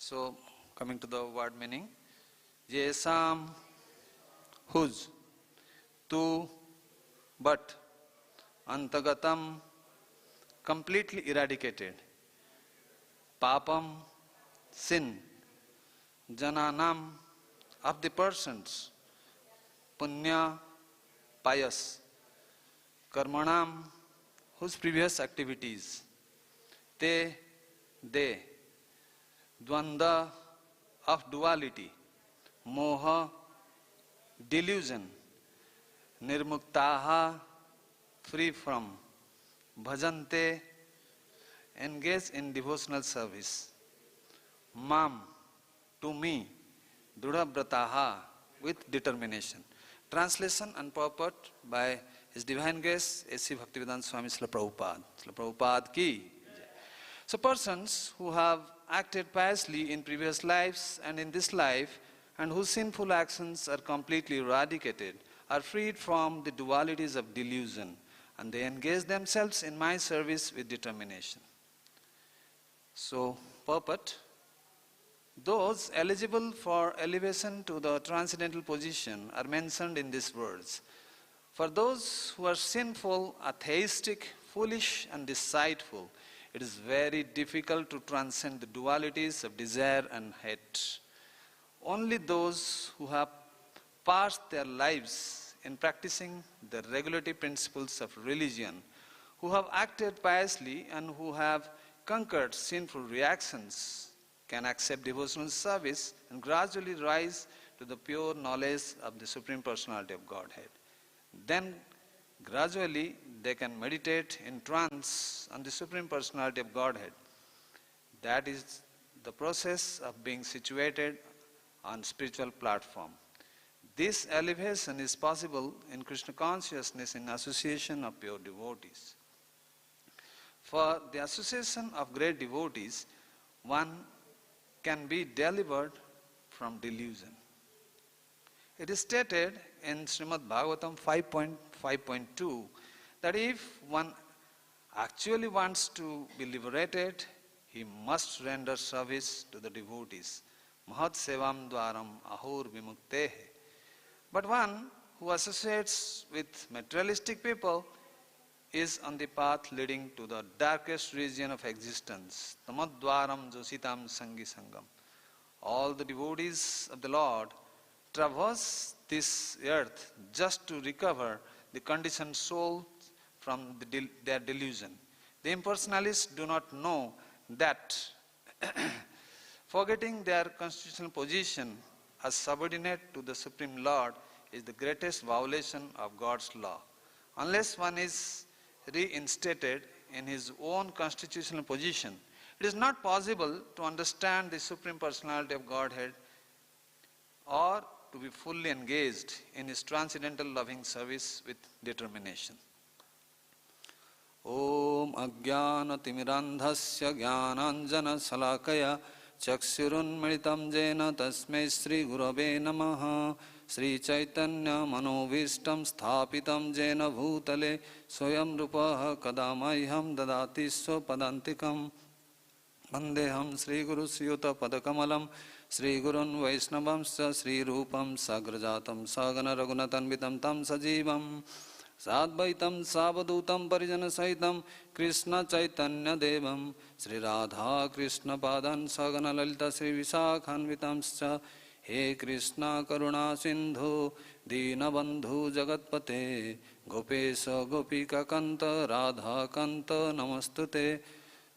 So, coming to the word meaning, yeṣāṁ, whose, tu, but, anta-gatam, completely eradicated, pāpam, sin, janānāṁ, of the persons, puṇya, pious, karmaṇām, whose previous activities, they, dvandva, of duality, moha, delusion, nirmuktāḥ, free from, bhajante, engage in devotional service, mam, to me, dṛḍha-vratāḥ, with determination. Translation and purport by His Divine Grace A.C. Bhaktivedanta Swami Srila Prabhupada. Srila Prabhupada ki. So persons who have acted piously in previous lives and in this life, and whose sinful actions are completely eradicated, are freed from the dualities of delusion, and they engage themselves in my service with determination. So, purport. Those eligible for elevation to the transcendental position are mentioned in these words. For those who are sinful, atheistic, foolish and deceitful, it is very difficult to transcend the dualities of desire and hate. Only those who have passed their lives in practicing the regulative principles of religion, who have acted piously and who have conquered sinful reactions, can accept devotional service and gradually rise to the pure knowledge of the Supreme Personality of Godhead. Then gradually they can meditate in trance on the Supreme Personality of Godhead. That is the process of being situated on spiritual platform. This elevation is possible in Krishna consciousness in association of pure devotees. For the association of great devotees, one can be delivered from delusion. It is stated in Srimad Bhagavatam 5.5.2 that if one actually wants to be liberated, he must render service to the devotees. Mahat sevam dvaram ahur vimuktehe. But one who associates with materialistic people is on the path leading to the darkest region of existence. Tamadvaram jositam sangi sangam. All the devotees of the Lord traverse this earth just to recover the conditioned soul from their delusion. The impersonalists do not know that forgetting their constitutional position as subordinate to the Supreme Lord is the greatest violation of God's law. Unless one is reinstated in his own constitutional position, it is not possible to understand the Supreme Personality of Godhead or to be fully engaged in his transcendental loving service with determination. Om ajnana-timirandhasya jnananjana-salakaya chakshurunmilitam jena tasmai Sri Gurave namaha. Sri Chaitanya Manovistam Sthapitam Jena Bhutale Swayam Rupaha Kadamaiham Dadati Swapadantikam Vandeham Sri Guru Sriyuta Padakamalam Sri Gurun Vaishnavamsya Sri Rupam Sagrajatam Sagana Raghunatanvitam Tam Sajivam Sadvaitam Savadutam Parijana Saitam Krishna Chaitanya Devam Sri Radha Krishna Padan Sagana Lalita Sri Visakhanvitamsya He Krishna Karuna Sindhu Dīnabandhu Jagatpate Gopesa Gopika Kanta Radha Kanta Namastute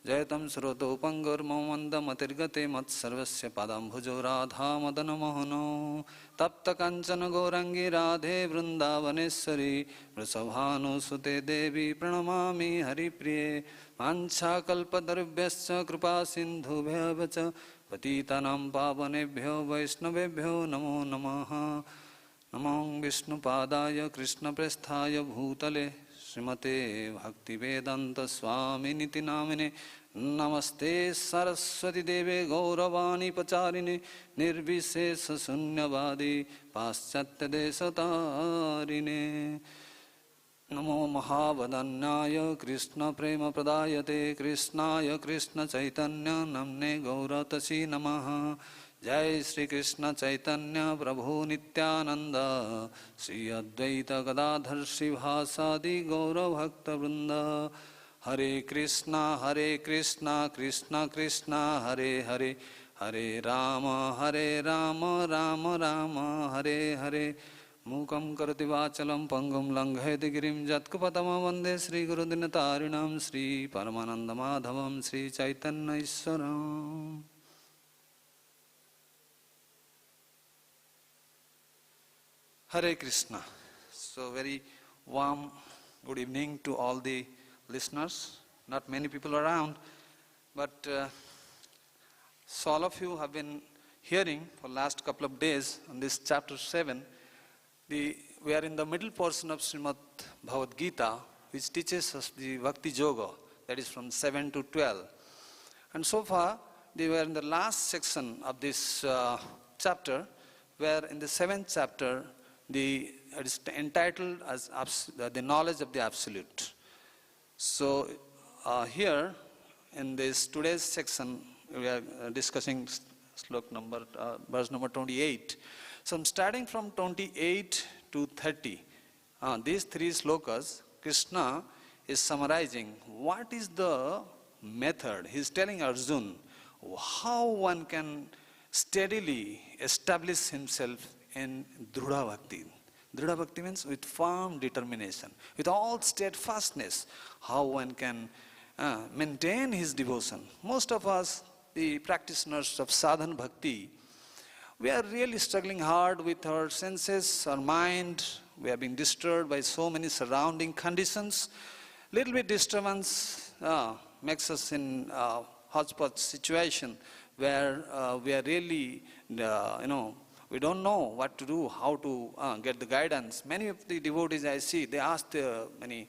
Jaitam Srotopangur Mamanda Matirgate Matsarvasya Padam Bhujo Radha Madana Mohano Tapta Kanchana Gorangi Radhe Vrindavaneshwari Vrasabhanu Sute Devi Pranamami Haripriye Mancha Kalpadarubhyascha Kripa Sindhu Bhyavacha Patitanam Pavanebhyo Vaishnavebhyo Namo Namaha Namam Vishnu Padaya Krishna Presthaya Bhutale Srimate Bhaktivedanta Swami Niti Namine Namaste Saraswati Deve Gauravani Pacharine Nirvisesa Sunyavadi Paschatya Desatarine. Namo Mahavadanyaya Krishna Prema Pradayate Krishnaya Krishna Chaitanya Namne Gauratasi Namaha Jai Sri Krishna Chaitanya Prabhu Nityananda Sri Advaita Gadadhar Srivasadi Gaura Bhakta Vrinda Hare Krishna Krishna Krishna Hare Hare Hare Rama Rama Rama Hare Hare Mukam karati vachalam pangam langhayati girim jatkapatama vande Sri Guru Dinatarinam Sri Paramananda Madhavam Sri Chaitanya Iswaram. Hare Krishna. So very warm good evening to all the listeners. Not many people around, but so all of you have been hearing for last couple of days on this chapter 7. We are in the middle portion of Srimad Bhagavad Gita, which teaches us the Bhakti Yoga, that is from 7 to 12. And so far, we were in the last section of this chapter, where in the 7th chapter, it is entitled as the knowledge of the Absolute. So here, in this today's section, we are discussing verse number 28. So I'm starting from 28 to 30. These three slokas, Krishna is summarizing what is the method. He's telling Arjuna how one can steadily establish himself in dṛḍha bhakti. Dṛḍha bhakti means with firm determination, with all steadfastness, how one can maintain his devotion. Most of us, the practitioners of sadhana bhakti, we are really struggling hard with our senses, our mind. We are being disturbed by so many surrounding conditions. Little bit disturbance makes us in a hodgepodge situation where we are really, we don't know what to do, how to get the guidance. Many of the devotees I see, they ask many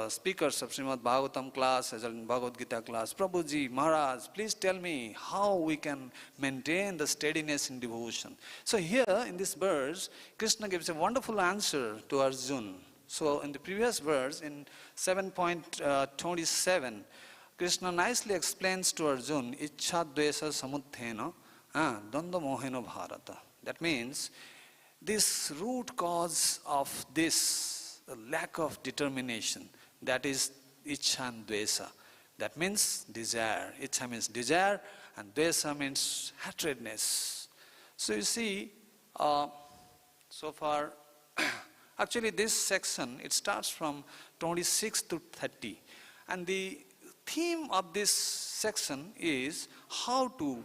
speakers of Srimad Bhagavatam class, as well in Bhagavad Gita class, Prabhuji, Maharaj, please tell me how we can maintain the steadiness in devotion. So here in this verse, Krishna gives a wonderful answer to Arjuna. So in the previous verse, in 7.27, Krishna nicely explains to Arjuna, ichha-dvesa samuthena dvandva-moha-nirmuktā bharata. That means this root cause of this the lack of determination, that is ichha and dvesa. That means desire. Ichha means desire and dvesa means hatredness. So you see, so far, actually this section, it starts from 26 to 30. And the theme of this section is how to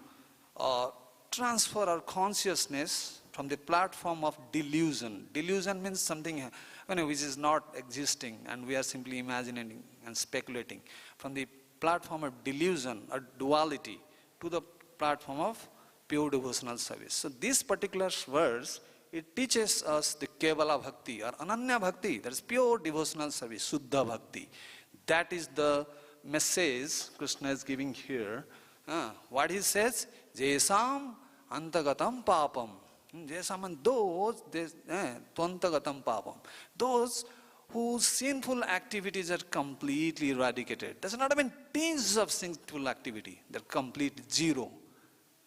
transfer our consciousness from the platform of delusion. Delusion means something which is not existing and we are simply imagining and speculating. From the platform of delusion or duality to the platform of pure devotional service. So this particular verse, it teaches us the Kevala Bhakti or Ananya Bhakti, that is pure devotional service, Suddha Bhakti. That is the message Krishna is giving here. What he says, yeṣāṁ anta-gataṁ pāpam. yeṣāṁ and those, anta-gataṁ pāpam. Those whose sinful activities are completely eradicated. There's not even teens of sinful activity. They're complete zero.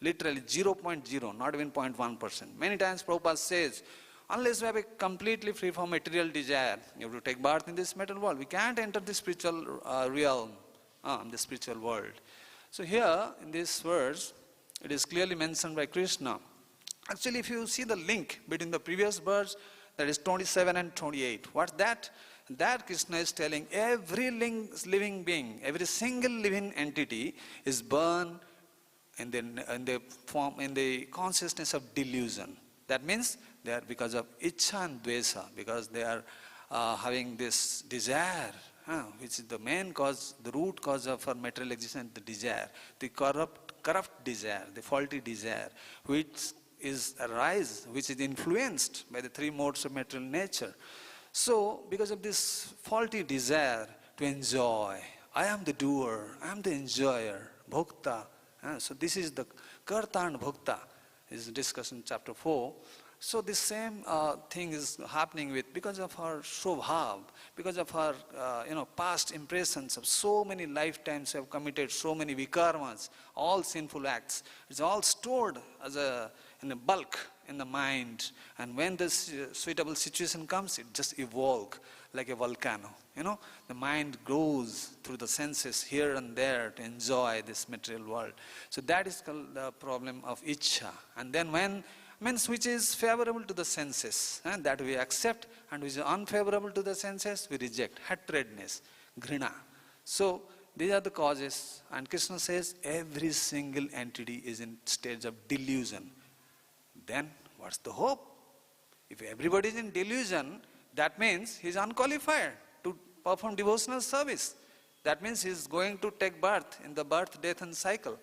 Literally 0.0, not even 0.1%. Many times Prabhupada says, unless we have a completely free from material desire, you have to take birth in this material world. We can't enter the spiritual realm, the spiritual world. So here, in this verse, it is clearly mentioned by Krishna. Actually, if you see the link between the previous verse, that is 27 and 28. What's that? That Krishna is telling every living being, every single living entity is born in the consciousness of delusion. That means they are because of ichha and dvesa, because they are having this desire, which is the main cause, the root cause of our material existence, the desire, the corrupt desire, the faulty desire, which is influenced by the three modes of material nature. So, because of this faulty desire to enjoy, I am the doer, I am the enjoyer, bhokta. So this is the karta and bhokta, is discussed in chapter 4. So the same thing is happening with, because of our shobhav, because of our past impressions of so many lifetimes we have committed, so many vikarmas, all sinful acts. It's all stored as in a bulk in the mind, and when this suitable situation comes, it just evolves like a volcano. The mind goes through the senses here and there to enjoy this material world. So that is called the problem of ichha. And then when means which is favorable to the senses, and that we accept, and which is unfavorable to the senses, we reject. Hatredness, ghrina. So these are the causes, and Krishna says every single entity is in stage of delusion. Then what's the hope? If everybody is in delusion, that means he is unqualified to perform devotional service. That means he is going to take birth in the birth, death and cycle.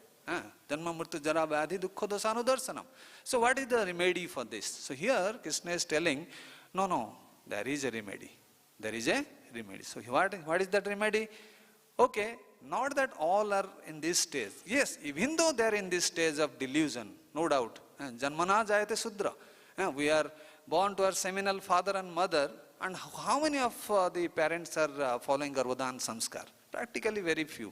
Janma mrityu jara vyadhi dukkha dosanudarsanam. So what is the remedy for this? So here Krishna is telling, no, there is a remedy. There is a remedy. So what is that remedy? Okay, not that all are in this stage. Yes, even though they are in this stage of delusion, no doubt. Janmana jayate sudra. We are born to our seminal father and mother, and how many of the parents are following Garbhodhan Samskar? Practically very few.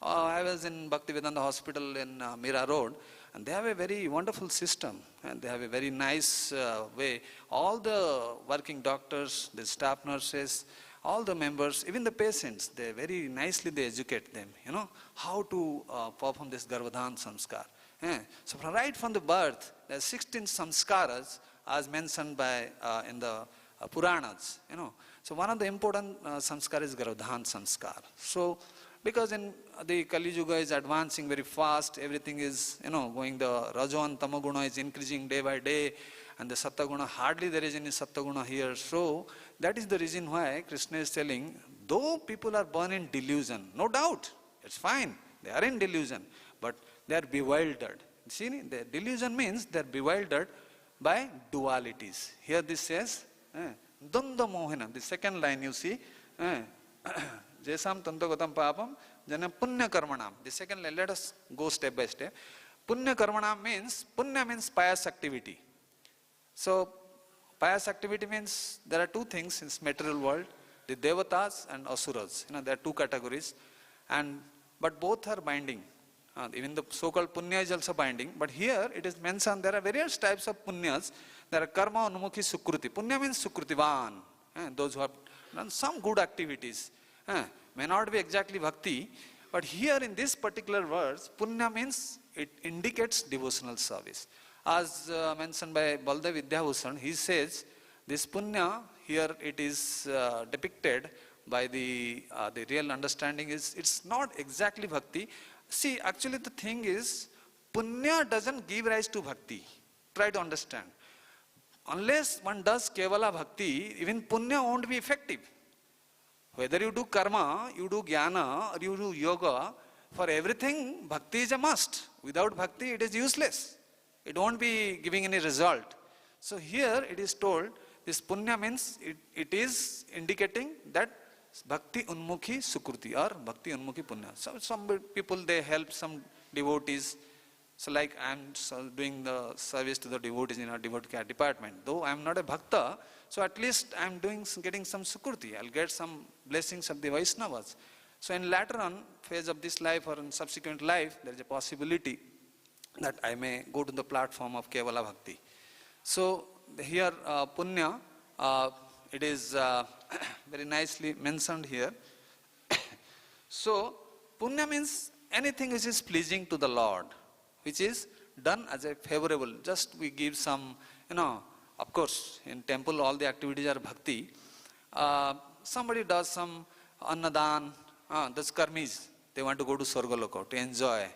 I was in Bhaktivedanta Hospital in Mira Road, and they have a very wonderful system, and they have a very nice way. All the working doctors, the staff nurses, all the members, even the patients, they very nicely they educate them, how to perform this Garbhodhan Samskar. So right from the birth, there are 16 samskaras as mentioned by in the Puranas. So one of the important samskar is Garbhodhan Samskar. So because in the Kali Yuga is advancing very fast, everything is going, the Rajo and Tamaguna is increasing day by day, and the Sattaguna, hardly there is any Sattaguna here. So that is the reason why Krishna is telling, though people are born in delusion, no doubt, it's fine, they are in delusion, but they are bewildered. See, the delusion means they are bewildered by dualities. Here this says, dvandva-moha-nirmuktā. The second line you see, yeṣāṁ anta-gataṁ pāpam, janānāṁ puṇya-karmaṇām. The second line, let us go step by step. Puṇya-karmaṇām means, punya means pious activity. So, pious activity means there are two things in this material world, the devatas and asuras. There are two categories, but both are binding. Even the so-called punya is also binding, but here it is mentioned there are various types of punyas. There are karma unmukhi sukruti. Punya means sukrutivan, those who have done some good activities. May not be exactly bhakti, but here in this particular verse, punya means it indicates devotional service. As mentioned by Baldev Vidyabhushan, he says this punya here it is depicted by the real understanding is it's not exactly bhakti. See, actually the thing is, punya doesn't give rise to bhakti. Try to understand. Unless one does kevala bhakti, even punya won't be effective. Whether you do karma, you do jnana, or you do yoga, for everything, bhakti is a must. Without bhakti, it is useless. It won't be giving any result. So here it is told, this punya means it is indicating that bhakti unmukhi sukruti or bhakti unmukhi punya. So some people they help some devotees. So like I am doing the service to the devotees in our devotee care department. Though I am not a bhakta, so at least I am getting some sukruti. I'll get some blessings of the Vaishnavas. So in later on phase of this life or in subsequent life, there is a possibility that I may go to the platform of Kevala Bhakti. So here punya, it is very nicely mentioned here. So punya means anything which is pleasing to the Lord, which is done as a favorable. Just we give some, of course, in temple all the activities are bhakti. Somebody does some annadan, those karmis, they want to go to Swargaloko to enjoy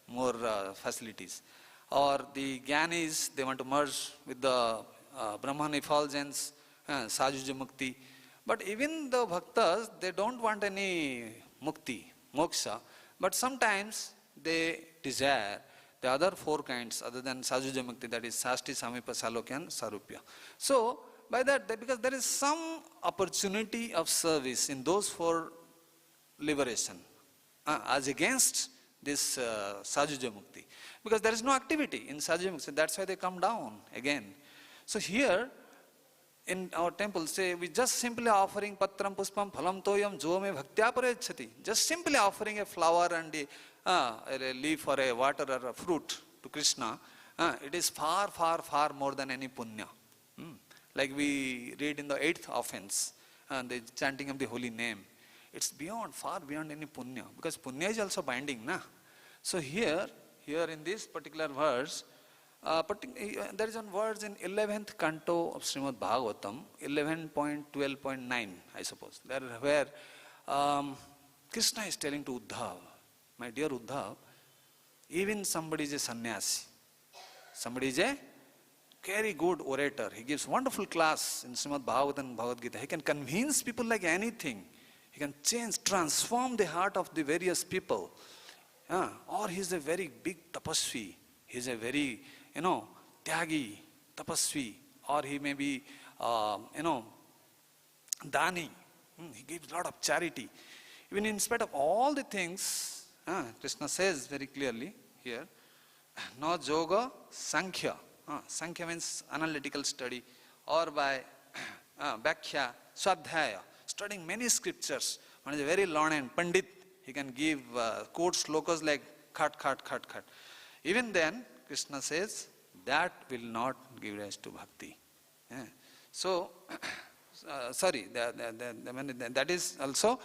more facilities. Or the Gyanis, they want to merge with the Brahman effulgence, Sajuja Mukti. But even the bhaktas, they don't want any mukti, moksha, but sometimes they desire the other four kinds other than Sajuja Mukti, that is Sasti, Samipa, Salokya and Sarupya. So, by that, because there is some opportunity of service in those four liberation as against this Sajuja Mukti. Because there is no activity in Sajuja Mukti, that's why they come down again. So here, in our temple, say, we just simply offering patram puspam phalam toyam jo me bhaktya parayachati. Just simply offering a flower and a leaf or a water or a fruit to Krishna, it is far, far, far more than any punya. Like we read in the 8th offense, the chanting of the holy name. It's beyond, far beyond any punya, because punya is also binding, na? So here in this particular verse, there is one verse in 11th canto of Srimad Bhagavatam, 11.12.9, I suppose, where Krishna is telling to Uddhav, my dear Uddhav, even somebody is a sannyasi, somebody is a very good orator, he gives wonderful class in Srimad Bhagavatam and Bhagavad Gita, he can convince people like anything, he can change, transform the heart of the various people, or he is a very big tapasvi, he is a very, tyagi, tapasvi, or he may be, dani, he gives a lot of charity. Even in spite of all the things, Krishna says very clearly here, no yoga sankhya. Sankhya means analytical study, or by bhakya, swadhyaya, studying many scriptures. One is a very learned pandit, he can give quote slokas like khat, khat, khat, khat. Even then, Krishna says, that will not give rise to bhakti. So, sorry, that is also,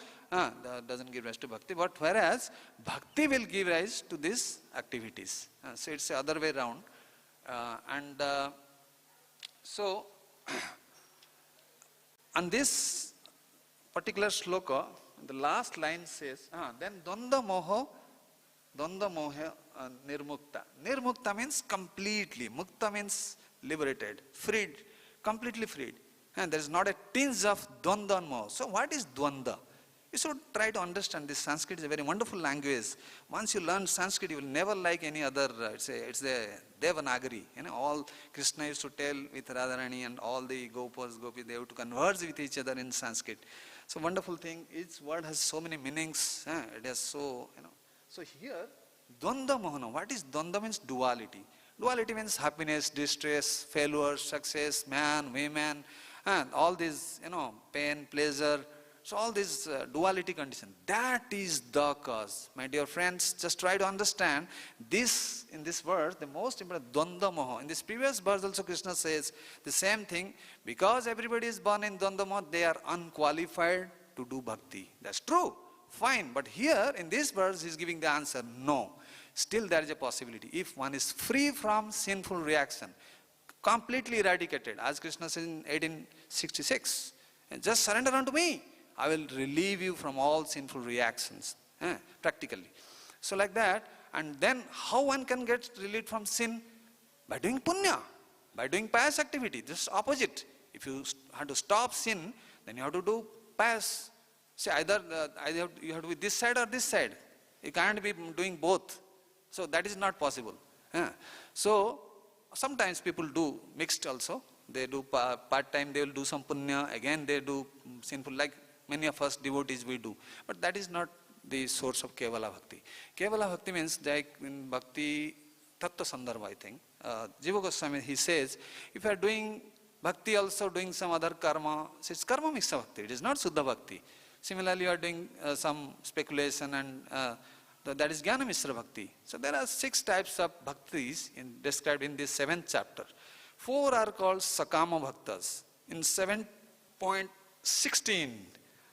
doesn't give rise to bhakti, but whereas bhakti will give rise to these activities. So it's the other way around. So, on this particular sloka, the last line says, then dvandva-moha-nirmuktā. Nirmuktāḥ means completely. Mukta means liberated, freed, completely freed. And there is not a tinge of dvandva-moha. So what is dvandva? You should try to understand this. Sanskrit is a very wonderful language. Once you learn Sanskrit, you will never like any other. It's a Devanagari. All Krishna used to tell with Radharani and all the Gopas, Gopis, they have to converse with each other in Sanskrit. So wonderful thing. Each word has so many meanings. It has so, So here, dvandva-moha. What is dvandva? Means duality. Duality means happiness, distress, failure, success, man, women, and all these, pain, pleasure. So all these duality condition, that is the cause. My dear friends, just try to understand this in this verse, the most important, dvandva-moha. In this previous verse also Krishna says the same thing, because everybody is born in dvandva-moha, they are unqualified to do bhakti. That's true, fine. But here in this verse he is giving the answer, no. Still there is a possibility. If one is free from sinful reaction, completely eradicated, as Krishna says in 1866, just surrender unto me. I will relieve you from all sinful reactions, practically. So like that, and then how one can get relieved from sin? By doing punya, by doing pious activity. This is opposite. If you have to stop sin, then you have to do pious. See, either you have to be this side or this side. You can't be doing both. So that is not possible. So sometimes people do mixed also. They do part-time, they will do some punya, again they do sinful, like many of us devotees we do. But that is not the source of Kevala Bhakti. Kevala Bhakti means, like in Bhakti Tattva Sandarbha, I think, Jiva Goswami, he says, if you are doing bhakti also doing some other karma, so it's karma mixta bhakti, it is not Suddha Bhakti. Similarly, you are doing some speculation and that is Jnana Mishra Bhakti. So there are 6 types of bhaktis described in this 7th chapter. 4 are called Sakama Bhaktas. In 7.16,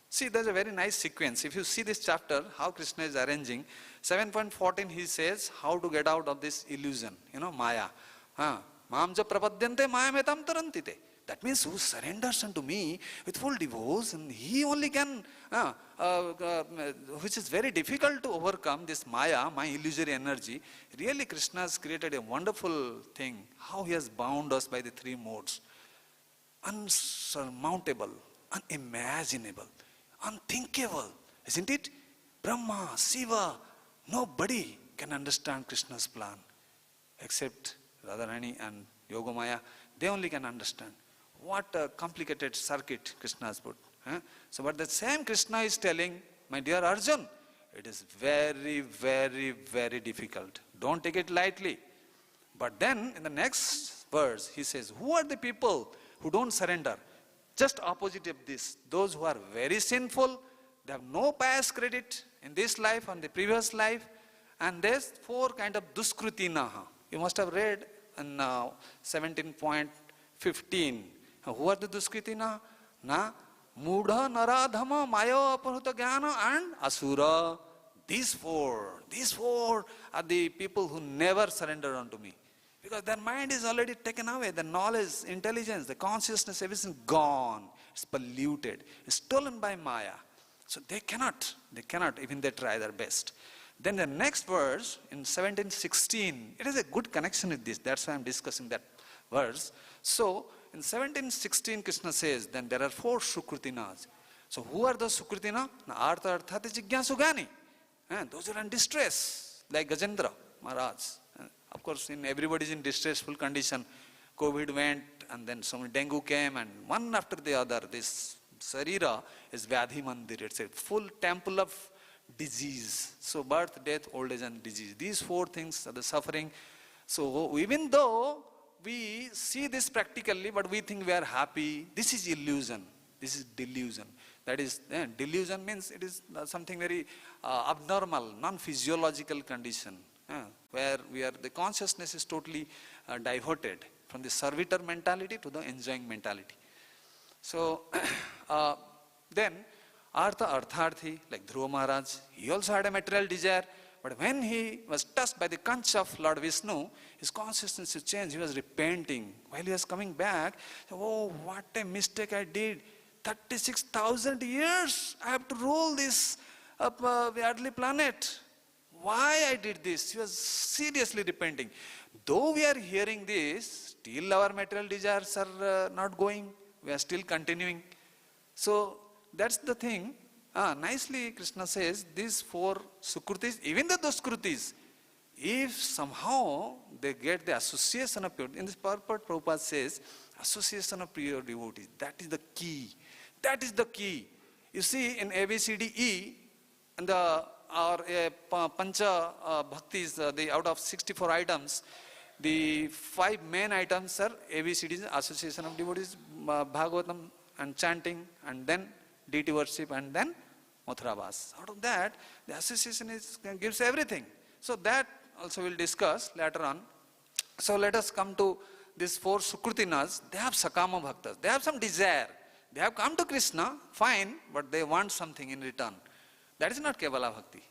see, there's a very nice sequence. If you see this chapter, how Krishna is arranging, 7.14 he says how to get out of this illusion, Maya. Maam ja prapadyante maya metam tarantite. That means who surrenders unto me with full devotion, he only can, which is very difficult to overcome, this Maya, my illusory energy. Really Krishna has created a wonderful thing, how he has bound us by the 3 modes. Unsurmountable, unimaginable, unthinkable, isn't it? Brahma, Shiva, nobody can understand Krishna's plan except Radharani and Yogamaya. They only can understand. What a complicated circuit Krishna has put. So but the same Krishna is telling, my dear Arjun, it is very, very, very difficult. Don't take it lightly. But then in the next verse, he says, who are the people who don't surrender? Just opposite of this, those who are very sinful, they have no pious credit in this life and the previous life, and there's 4 kind of duskritinaha. You must have read in 17.15. Who are the duskritinaha? Na mudha naradhama mayo aparuta jnana and asura. These four are the people who never surrender unto me. Because their mind is already taken away, the knowledge, intelligence, the consciousness, everything gone. It's polluted, it's stolen by Maya. So they cannot, even they try their best. Then the next verse, in 17:16, it has a good connection with this, that's why I'm discussing that verse. So, in 17:16, Krishna says, then there are 4 Sukritinas. So who are those Sukritina? Artha arthati jignyasugani. Those who are in distress, like Gajendra Maharaj. Of course, everybody is in distressful condition. COVID went, and then some dengue came, and one after the other, this Sarira is Vyadhi Mandir. It's a full temple of disease. So birth, death, old age and disease. These 4 things are the suffering. So even though we see this practically, but we think we are happy, this is illusion. This is delusion. That is, delusion means it is something very abnormal, non-physiological condition. Where the consciousness is totally diverted from the servitor mentality to the enjoying mentality. So then Artharthi, like Dhruva Maharaj, he also had a material desire, but when he was touched by the conch of Lord Vishnu, his consciousness changed. He was repenting. While he was coming back, oh, what a mistake I did. 36,000 years I have to roll this up the earthly planet. Why I did this? He was seriously repenting. Though we are hearing this, still our material desires are not going. We are still continuing. So that's the thing. Nicely Krishna says, these 4 Sukrutis, even the Duskrutis, if somehow they get the association of pure, in this Purport Prabhupada says, association of pure devotees, that is the key. That is the key. You see, in ABCDE, and the Pancha Bhaktis, out of 64 items, the 5 main items are ABCDs, association of devotees, Bhagavatam and chanting, and then deity worship, and then Mathurabhas. Out of that, the association gives everything. So that also we'll discuss later on. So let us come to these 4 Sukritinas. They have Sakama Bhaktas. They have some desire. They have come to Krishna, fine, but they want something in return. That is not Kevala Bhakti.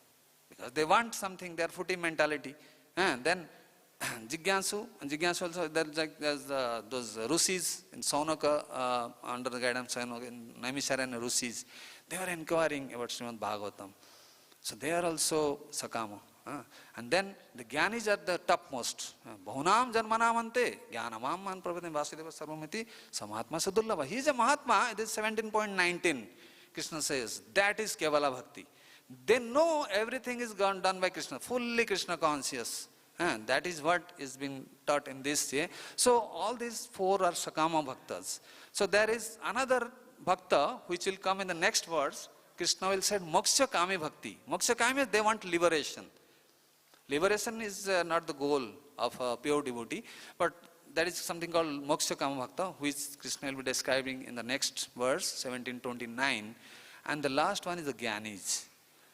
Because they want something, their footing mentality. And then Jigyansu also, there's those Rusis in Saunaka, under the guidance of Naimisharanya Rusis. They were inquiring about Srimad Bhagavatam. So they are also Sakama. And then the Jnanis are the topmost. Bahunam janānāṁ ante jnanamam man prabhatam vasudeva sarvamiti samatma sadullava. He is a Mahatma. This is 17.19. Krishna says, that is Kevala Bhakti. They know everything is done by Krishna, fully Krishna conscious. That is what is being taught in this way. So all these 4 are Sakama Bhaktas. So there is another Bhakta which will come in the next verse. Krishna will say Moksha Kami Bhakti. Moksha Kami, they want liberation. Liberation is not the goal of a pure devotee, but that is something called Moksha Kama Bhakta, which Krishna will be describing in the next verse, 17:29. And the last one is the Jnanis.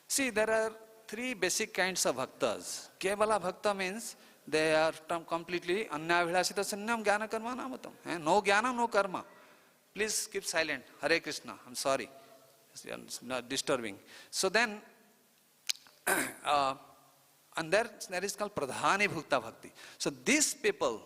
See, there are 3 basic kinds of bhaktas. Kevala Bhakta means they are completely Anyabhilashita Sanyam Jnana Karma Namatam. No Jnana, no Karma. Please keep silent. Hare Krishna. I'm sorry. It's not disturbing. So then, and there is called Pradhani Bhukta Bhakti. So these people,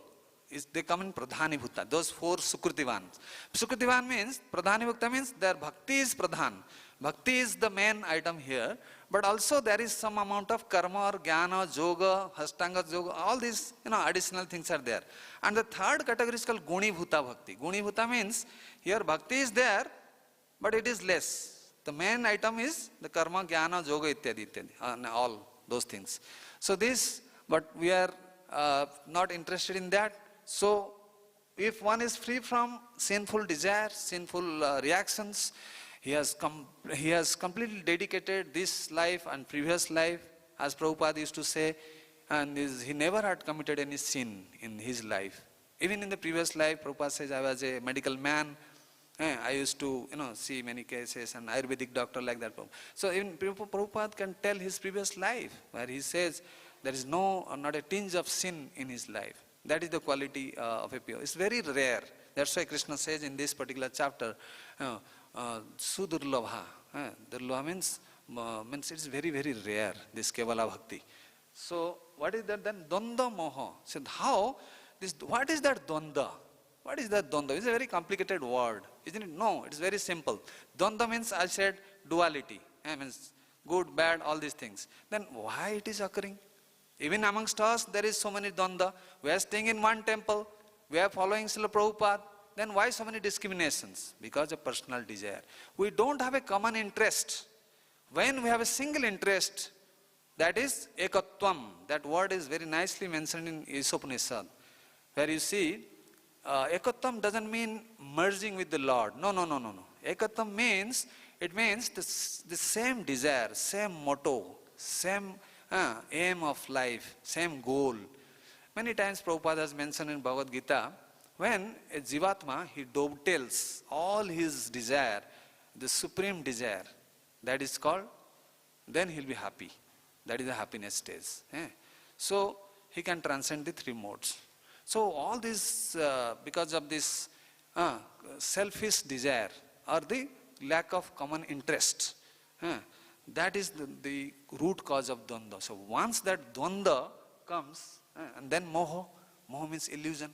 they come in Pradhani Bhukta, those 4 Sukritivans. Sukritivan means, Pradhani Bhukta means their Bhakti is Pradhan. Bhakti is the main item here, but also there is some amount of karma or jnana, yoga, hastanga yoga, all these additional things are there. And the 3rd category is called Guni Bhuta Bhakti. Guni Bhuta means, here Bhakti is there, but it is less. The main item is the karma, jnana, yoga, ityadi, all those things. So this, but we are not interested in that. So if one is free from sinful desires, sinful reactions, he has completely dedicated this life and previous life, as Prabhupada used to say, and he never had committed any sin in his life. Even in the previous life, Prabhupada says, I was a medical man. I used to, see many cases, and Ayurvedic doctor like that. So even Prabhupada can tell his previous life, where he says there is not a tinge of sin in his life. That is the quality of a pure. It's very rare. That's why Krishna says in this particular chapter, sudurlabha. Durlabha means it's very, very rare, this Kevala Bhakti. So what is that then? Dvandva-moha. So what is that dvandva? What is that dvandva? It's a very complicated word, isn't it? No, it's very simple. Dvandva means, I said, duality. Means good, bad, all these things. Then why it is occurring? Even amongst us, there is so many dvandva. We are staying in one temple. We are following Srila Prabhupada. Then why so many discriminations? Because of personal desire. We don't have a common interest. When we have a single interest, that is ekatāṁ. That word is very nicely mentioned in yeṣāṁ, where you see, ekatāṁ doesn't mean merging with the Lord. No. Ekatāṁ means, it means the same desire, same motto, same aim of life, same goal. Many times Prabhupada has mentioned in Bhagavad Gita, when a jivatma, he dovetails all his desire, the supreme desire, that is called, then he'll be happy. That is the happiness stage. So he can transcend the three modes. So all this, because of this selfish desire or the lack of common interest, that is the root cause of dvandva. So once that dvandva comes, and then moha means illusion.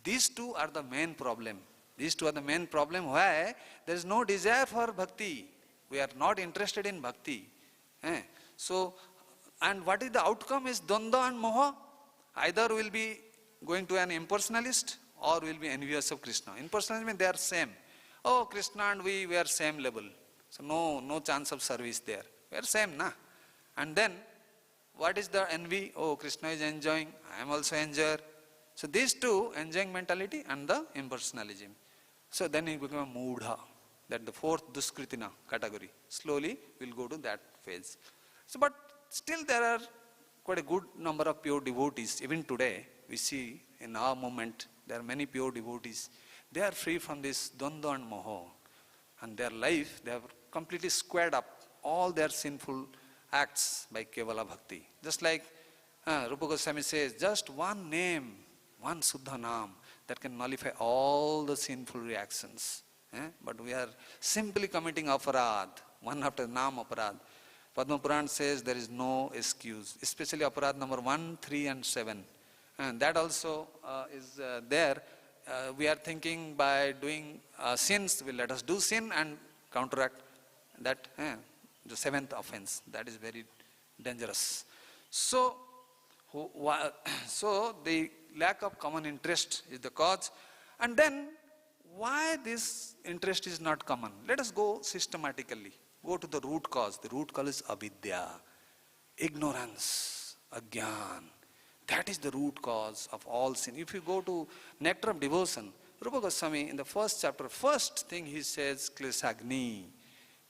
These two are the main problem. These two are the main problem. Why? There is no desire for bhakti. We are not interested in bhakti. So, and what is the outcome is dvandva and moha. Either will be going to an impersonalist or will be envious of Krishna. Impersonalist means they are same. Oh, Krishna and we are same level. So no chance of service there. We are same, na? And then, what is the envy? Oh, Krishna is enjoying, I am also enjoyer. So these two, enjoying mentality and the impersonalism. So then it becomes a mudha, that the fourth duskritina category. Slowly we'll go to that phase. So but still there are quite a good number of pure devotees. Even today, we see in our moment, there are many pure devotees. They are free from this dvandva and moha. And their life, they have completely squared up all their sinful acts by Kevala Bhakti. Just like Rupa Goswami says, just one name, one Suddha Naam, that can nullify all the sinful reactions. But we are simply committing aparad, one after Naam aparad. Padma Puran says there is no excuse, especially aparad number 1, 3 and 7. And that also is there. We are thinking by doing sins, will let us do sin and counteract that, the seventh offense. That is very dangerous. So the lack of common interest is the cause. And then, why this interest is not common? Let us go systematically. Go to the root cause. The root cause is avidya, ignorance, ajnana. That is the root cause of all sin. If you go to Nectar of Devotion, Rupa Goswami in the first chapter, first thing he says, klesagni.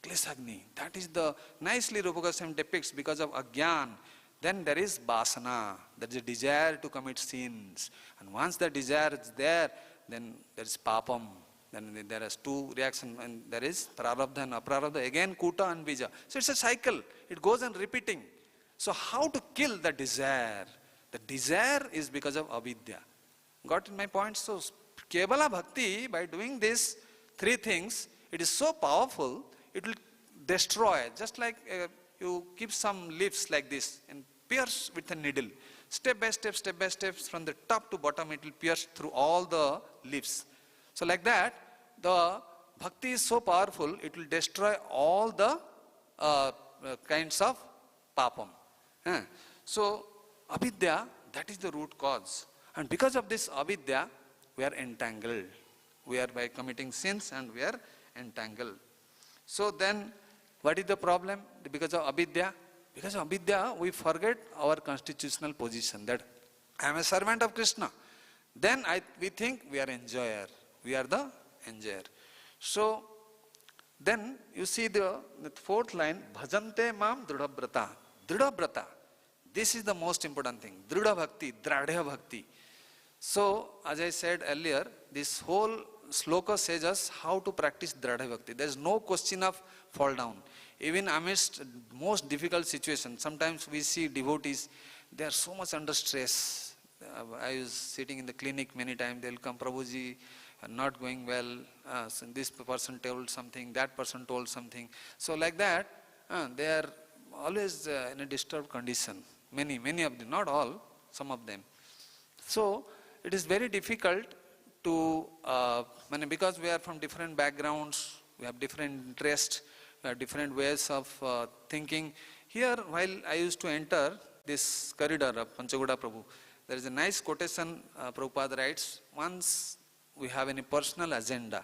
Klesagni. That is the, nicely Rupa Goswami depicts, because of ajnana. Then there is vasana, there is a desire to commit sins. And once the desire is there, then there is pāpam. Then there is two reactions, and there is prarabdha and aprarabdha, again kuta and bija. So it's a cycle, it goes on repeating. So how to kill the desire? The desire is because of avidya. Got my point? So Kevala Bhakti, by doing these three things, it is so powerful, it will destroy. Just like you keep some leaves like this and pierce with a needle. Step by step, from the top to bottom, it will pierce through all the leaves. So like that, the bhakti is so powerful, it will destroy all the kinds of pāpam. So avidya, that is the root cause. And because of this avidya, we are entangled. We are by committing sins and we are entangled. So then, what is the problem? Because of avidya? Because of avidya, we forget our constitutional position, that I am a servant of Krishna. Then we think we are enjoyer. We are the enjoyer. So then you see the fourth line, bhajante mam dṛḍha-vratāḥ. This is the most important thing. Dṛḍha bhakti, dṛḍha bhakti. So, as I said earlier, this whole sloka says us how to practice dṛḍha bhakti. There is no question of fall down. Even amidst most difficult situations, sometimes we see devotees, they are so much under stress. I was sitting in the clinic many times, they will come, Prabhuji, not going well, so this person told something, that person told something. So like that, they are always in a disturbed condition. Many of them, not all, some of them. So it is very difficult to, because we are from different backgrounds, we have different interests, we have different ways of thinking. Here, while I used to enter this corridor of Panchagoda Prabhu, there is a nice quotation Prabhupada writes, once we have any personal agenda,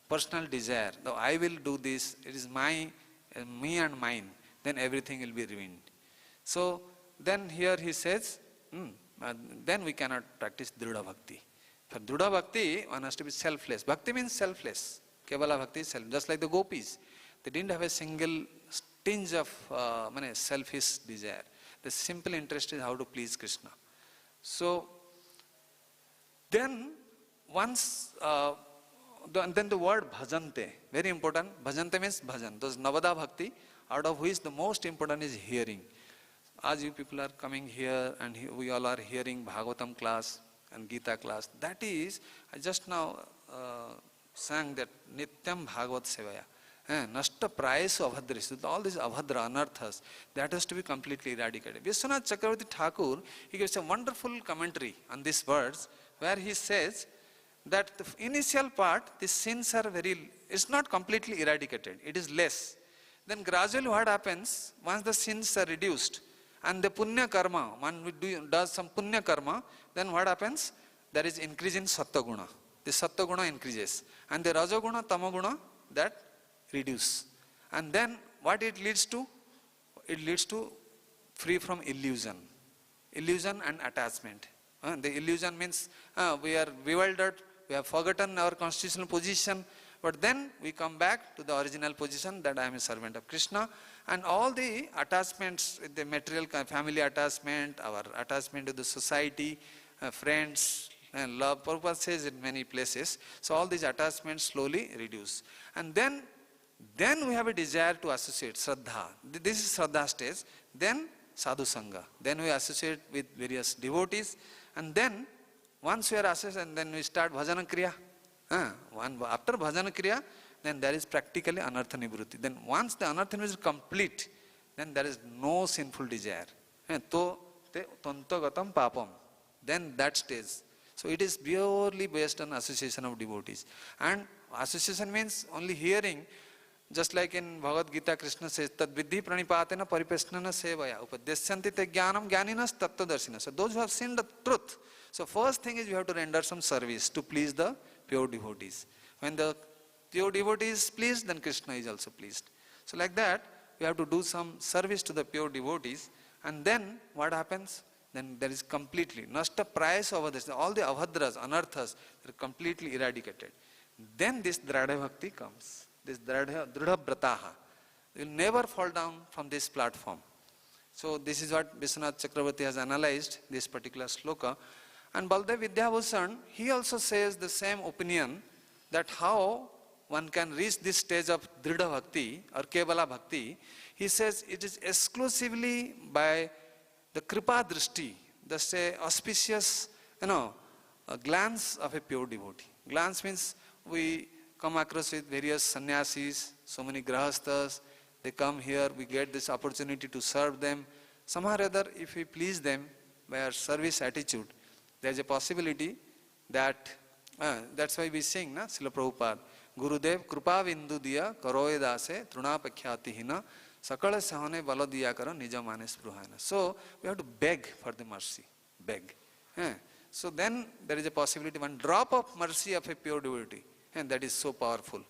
personal desire, though I will do this, it is me and mine, then everything will be ruined. So then here he says, then we cannot practice dṛḍha bhakti. For dṛḍha bhakti, one has to be selfless. Bhakti means selfless. Kevala bhakti is self. Just like the gopis, they didn't have a single tinge of selfish desire. The simple interest is how to please Krishna. So then once, then the word bhajante, very important. Bhajante means bhajan. Those Navada bhakti, out of which the most important is hearing. As you people are coming here and we all are hearing Bhagavatam class and Gita class, that is, I just now sang that Nityam Bhagavat Sevaya. Nashta prayasu avhadris, all these avhadra, anarthas, that has to be completely eradicated. Vishwanath Chakravarti Thakur, he gives a wonderful commentary on these words, where he says that the initial part, the sins are it's not completely eradicated, it is less. Then gradually what happens, once the sins are reduced, and the puṇya-karma, one does some puṇya-karma, then what happens? There is increase in sattva-guna. The sattva-guna increases. And the raja-guna, tama-guna, that reduce. And then what it leads to? It leads to free from illusion. Illusion and attachment. The illusion means we are bewildered, we have forgotten our constitutional position, but then we come back to the original position that I am a servant of Krishna, and all the attachments, the material family attachment, our attachment to the society, friends, and love, Purport says in many places, so all these attachments slowly reduce. And then we have a desire to associate, Shraddha. This is Shraddha stage. Then Sadhu Sangha. Then we associate with various devotees. And then, once we are associated, and then we start Bhajana Kriya. After Bhajana Kriya, then there is practically Anartha Nivrutti. Then once the Anartha Nivrutti is complete, then there is no sinful desire. Anta-gataṁ pāpam. Then that stage. So it is purely based on association of devotees. And association means only hearing. Just like in Bhagavad Gita, Krishna says, Tad vidhi pranipatena paripeshnana sevaya upadesyanti te jnanam jnaninas tattvadarshina. So those who have seen the truth. So first thing is you have to render some service to please the pure devotees. When the pure devotee is pleased, then Krishna is also pleased. So like that, we have to do some service to the pure devotees. And then what happens? Then there is completely, nashta prayasu avhadras, all the avhadras, anarthas, they are completely eradicated. Then this dṛḍha bhakti comes. This dṛḍha-vratāḥ. You will never fall down from this platform. So this is what Vishwanath Chakravarti has analyzed, this particular sloka. And Baldev Vidyabhushan, he also says the same opinion, that how one can reach this stage of dṛḍha bhakti or kevala bhakti. He says it is exclusively by the kripa drishti, the auspicious, a glance of a pure devotee. Glance means we come across with various sannyasis, so many grahasthas, they come here, we get this opportunity to serve them. Somehow or other, if we please them by our service attitude, there is a possibility that, that's why we sing, Srila Prabhupada, Gurudev Krupa Vindu Diya Karoye Dase Trunapakhyati Hina Sakala Sahane Bala Diya Kara Nija Manes Pruhana. So we have to beg for the mercy. Beg. So then there is a possibility, one drop of mercy of a pure devotee. And that is so powerful.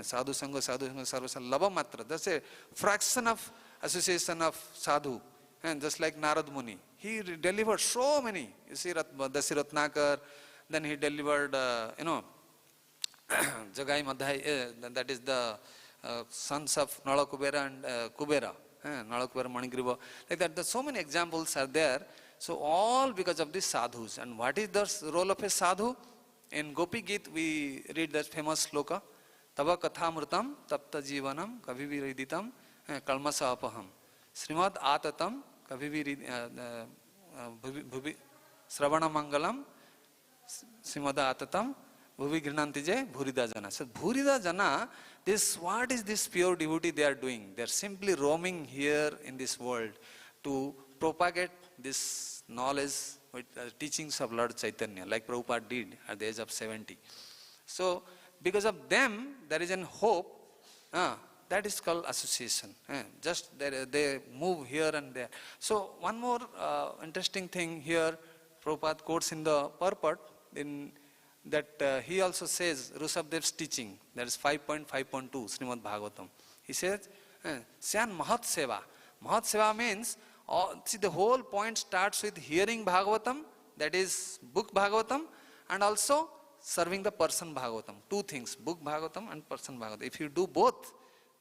Sadhu Sangha, Sarvasa, Lava Matra. That's a fraction of association of sadhu. And just like Narad Muni, he delivered so many. You see, Dasiratnakar, then he delivered, Jagai Madhai, that is the sons of Nala Kubera and Kubera. Nala Kubera Manigriva. Like that, so many examples are there. So all because of the sadhus. And what is the role of a sadhu? In Gopi Geet we read that famous sloka, Tava kathamrutam tapta jivanam kaviviriditam kalmasa apaham Srimad atatam Sravana Mangalam Srimad atatam Bhuvi Grinantije Bhurida Jana. So Bhurida Jana, what is this pure devotee they are doing? They are simply roaming here in this world to propagate this knowledge with teachings of Lord Chaitanya, like Prabhupada did at the age of 70. So because of them there is an hope, that is called association. Just they move here and there. So one more interesting thing here, Prabhupada quotes in the Purport, in that he also says, Rushabdev's teaching, that is 5.5.2 Srimad Bhagavatam. He says, Syan Mahat Seva. Mahat Seva means, see, the whole point starts with hearing Bhagavatam, that is book Bhagavatam, and also serving the person Bhagavatam. Two things, book Bhagavatam and person Bhagavatam. If you do both,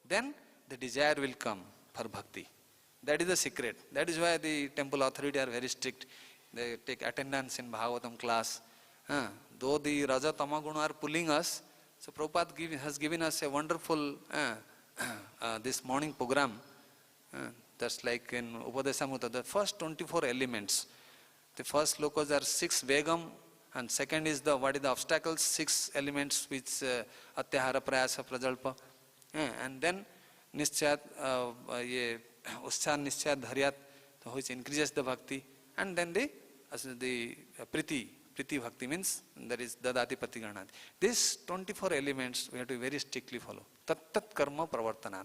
then the desire will come for bhakti. That is the secret. That is why the temple authority are very strict. They take attendance in Bhagavatam class. Though the Raja Tamaguna are pulling us, so Prabhupada has given us a wonderful this morning program. Just like in Upadeshamrita, the first 24 elements. The first slokas are 6 Vegam, and second is what is the obstacles, 6 elements which Atyahara Prayasa Prajalpa. And then Nischayat, Uschar Nischayat Dharyat, which increases the bhakti. And then the Priti. Priti Bhakti means that is Dadati Pati Ganati. These 24 elements we have to very strictly follow. Tat tat karma pravartanat.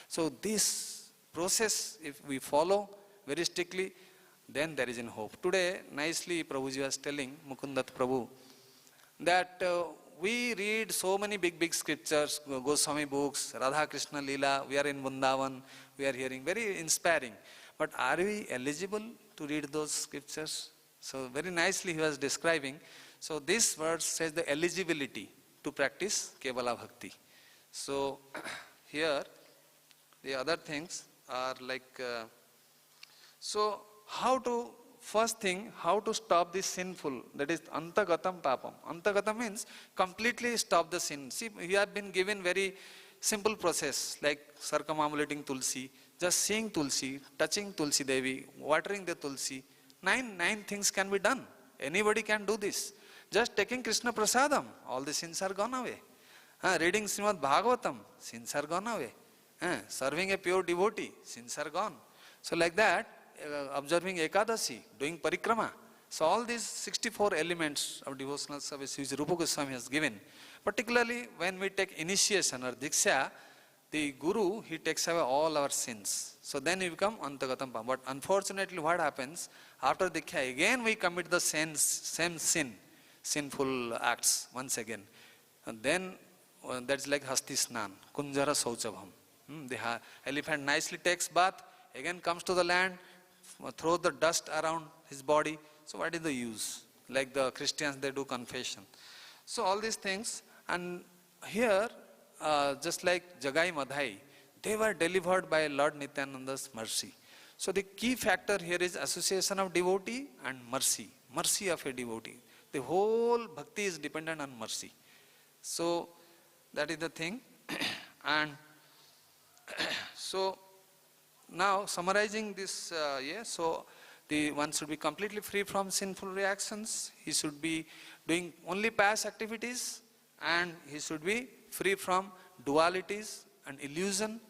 So this process, if we follow very strictly, then there is an hope. Today, nicely Prabhuji was telling, Mukundat Prabhu, that we read so many big scriptures, Goswami books, Radha Krishna Leela, we are in Vrindavan, we are hearing, very inspiring. But are we eligible to read those scriptures? So very nicely he was describing. So this verse says the eligibility to practice Kevala Bhakti. So here the other things are like, so first thing, how to stop this sinful, that is anta-gataṁ pāpam. Anta-gataṁ means completely stop the sin. See, we have been given very simple process like circumambulating Tulsi, just seeing Tulsi, touching Tulsi Devi, watering the Tulsi. Nine things can be done. Anybody can do this. Just taking Krishna Prasadam, all the sins are gone away. Reading Srimad Bhagavatam, sins are gone away. Serving a pure devotee, sins are gone. So like that, observing Ekadasi, doing parikrama. So all these 64 elements of devotional service which Rupa Goswami has given, particularly when we take initiation or diksha, the Guru, he takes away all our sins. So then we become anta-gataṁ pāpam. But unfortunately what happens, after diksha again we commit the same sin, sinful acts once again. And then that's like Hasti Snan, Kunjara Sauchabham. The elephant nicely takes bath, again comes to the land, throws the dust around his body. So what is the use? Like the Christians, they do confession. So all these things, and here just like Jagai Madhai, they were delivered by Lord Nityananda's mercy. So the key factor here is association of devotee and mercy. Mercy of a devotee. The whole bhakti is dependent on mercy. So that is the thing. And so now summarizing this, so one should be completely free from sinful reactions. He should be doing only pious activities, and he should be free from dualities and illusion,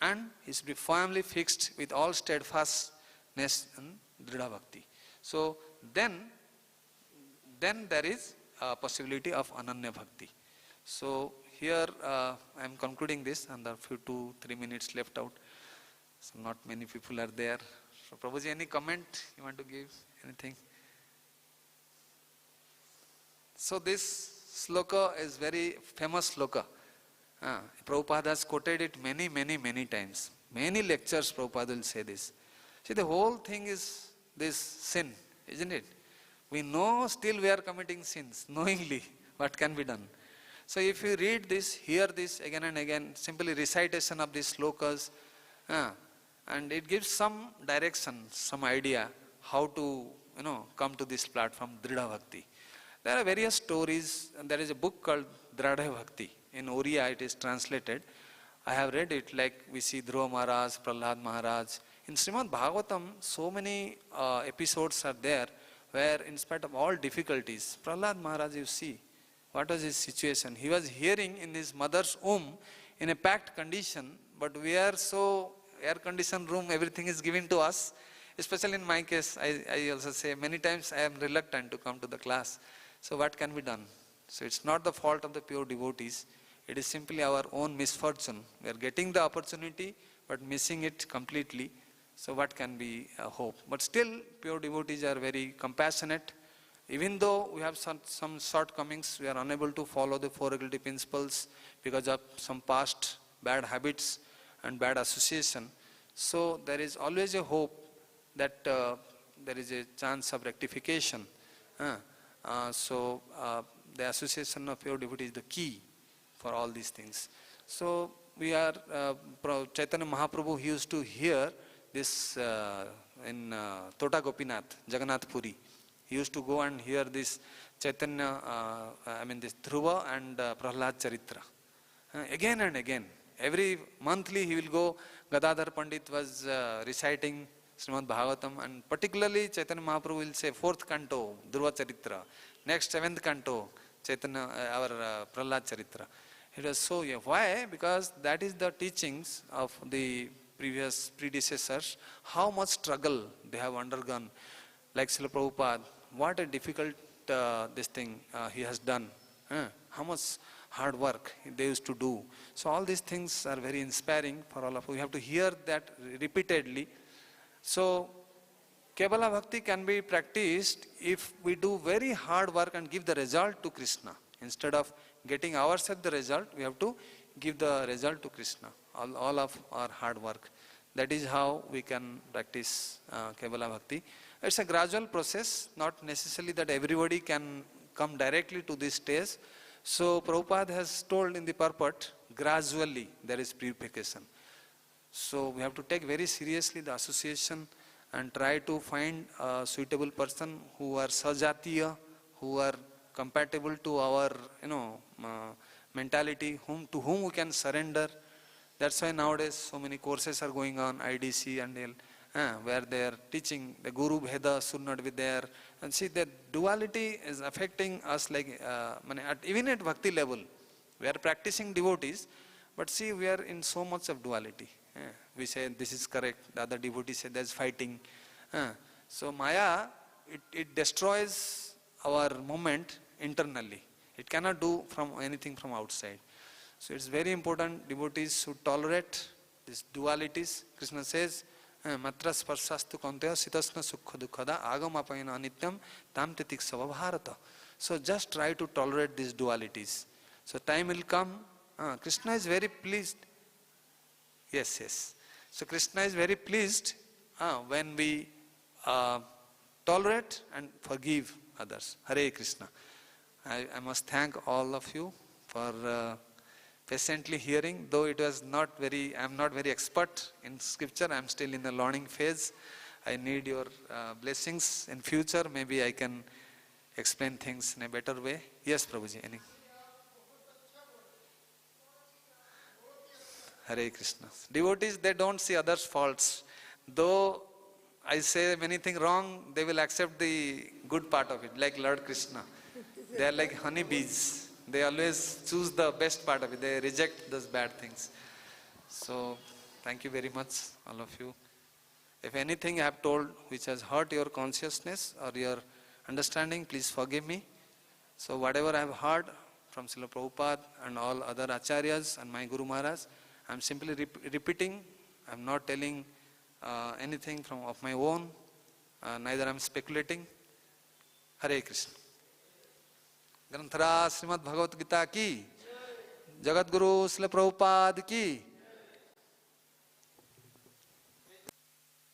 and he should be firmly fixed with all steadfastness and dṛḍha bhakti. So then there is a possibility of ananya bhakti. So here I am concluding this, and there are few 2-3 minutes left out. So not many people are there. So Prabhuji, any comment you want to give? Anything? So this sloka is very famous sloka. Prabhupada has quoted it many times. Many lectures Prabhupada will say this. See, the whole thing is this sin, isn't it? We know still we are committing sins, knowingly. What can be done? So if you read this, hear this again and again, simply recitation of these slokas, and it gives some direction, some idea how to, come to this platform, dṛḍha bhakti. There are various stories, and there is a book called dṛḍha bhakti. In Oriya it is translated. I have read it, like we see Dhruva Maharaj, Prahlad Maharaj. In Srimad Bhagavatam, so many episodes are there where in spite of all difficulties, Prahlad Maharaj, you see, what was his situation? He was hearing in his mother's womb in a packed condition, but we are so air-conditioned room, everything is given to us. Especially in my case, I also say many times I am reluctant to come to the class. So what can be done? So it's not the fault of the pure devotees. It is simply our own misfortune. We are getting the opportunity, but missing it completely. So what can be a hope? But still, pure devotees are very compassionate. Even though we have some shortcomings, we are unable to follow the four regulative principles because of some past bad habits and bad association. So there is always a hope that there is a chance of rectification. So the association of pure devotee is the key for all these things. So we are, Chaitanya Mahaprabhu, he used to hear this in Tota Gopinath, Jagannath Puri. He used to go and hear this Chaitanya, this Dhruva and Prahlad Charitra. Again and again. Every monthly he will go. Gadadhar Pandit was reciting Srimad Bhagavatam, and particularly Chaitanya Mahaprabhu will say 4th canto, Dhruva Charitra, next 7th canto, Chaitanya, our Prahlad Charitra. It was so, why? Because that is the teachings of the previous predecessors, how much struggle they have undergone. Like Srila Prabhupada, what a difficult this thing he has done. How much hard work they used to do. So all these things are very inspiring for all of us. We have to hear that repeatedly. So Kevala Bhakti can be practiced if we do very hard work and give the result to Krishna. Instead of getting ourselves the result, we have to give the result to Krishna. All of our hard work. That is how we can practice Kevala Bhakti. It's a gradual process, not necessarily that everybody can come directly to this stage. So Prabhupada has told in the Purport, gradually there is purification. So we have to take very seriously the association and try to find a suitable person who are sajatiya, who are compatible to our mentality, to whom we can surrender. That's why nowadays so many courses are going on, IDC and where they are teaching the Guru Bheda should not be there. And see, that duality is affecting us, like even at bhakti level. We are practicing devotees, but see, we are in so much of duality. We say this is correct, the other devotees say there's fighting. So Maya, it destroys our moment internally. It cannot do anything from outside. So it's very important devotees should tolerate these dualities. Krishna says, Matra sparsastu kanteya sitasna sukha dukkada agamapayana anityam tam titiksava bharata. So just try to tolerate these dualities. So time will come. Krishna is very pleased. Yes. So Krishna is very pleased when we tolerate and forgive others. Hare Krishna. I must thank all of you for patiently hearing, though it was not very, I am not very expert in scripture, I am still in the learning phase. I need your blessings. In future, maybe I can explain things in a better way. Yes, Prabhuji. Hare Krishna. Devotees, they don't see others' faults. Though I say anything wrong, they will accept the good part of it, like Lord Krishna. They are like honeybees. They always choose the best part of it. They reject those bad things. So, thank you very much, all of you. If anything I have told which has hurt your consciousness or your understanding, please forgive me. So, whatever I have heard from Srila Prabhupada and all other acharyas and my Guru Maharaj, I am simply repeating. I am not telling anything of my own. Neither I am speculating. Hare Krishna. ग्रंथराज Shrimad Bhagavad Gita की, जगत गुरु श्रील प्रभुपाद की।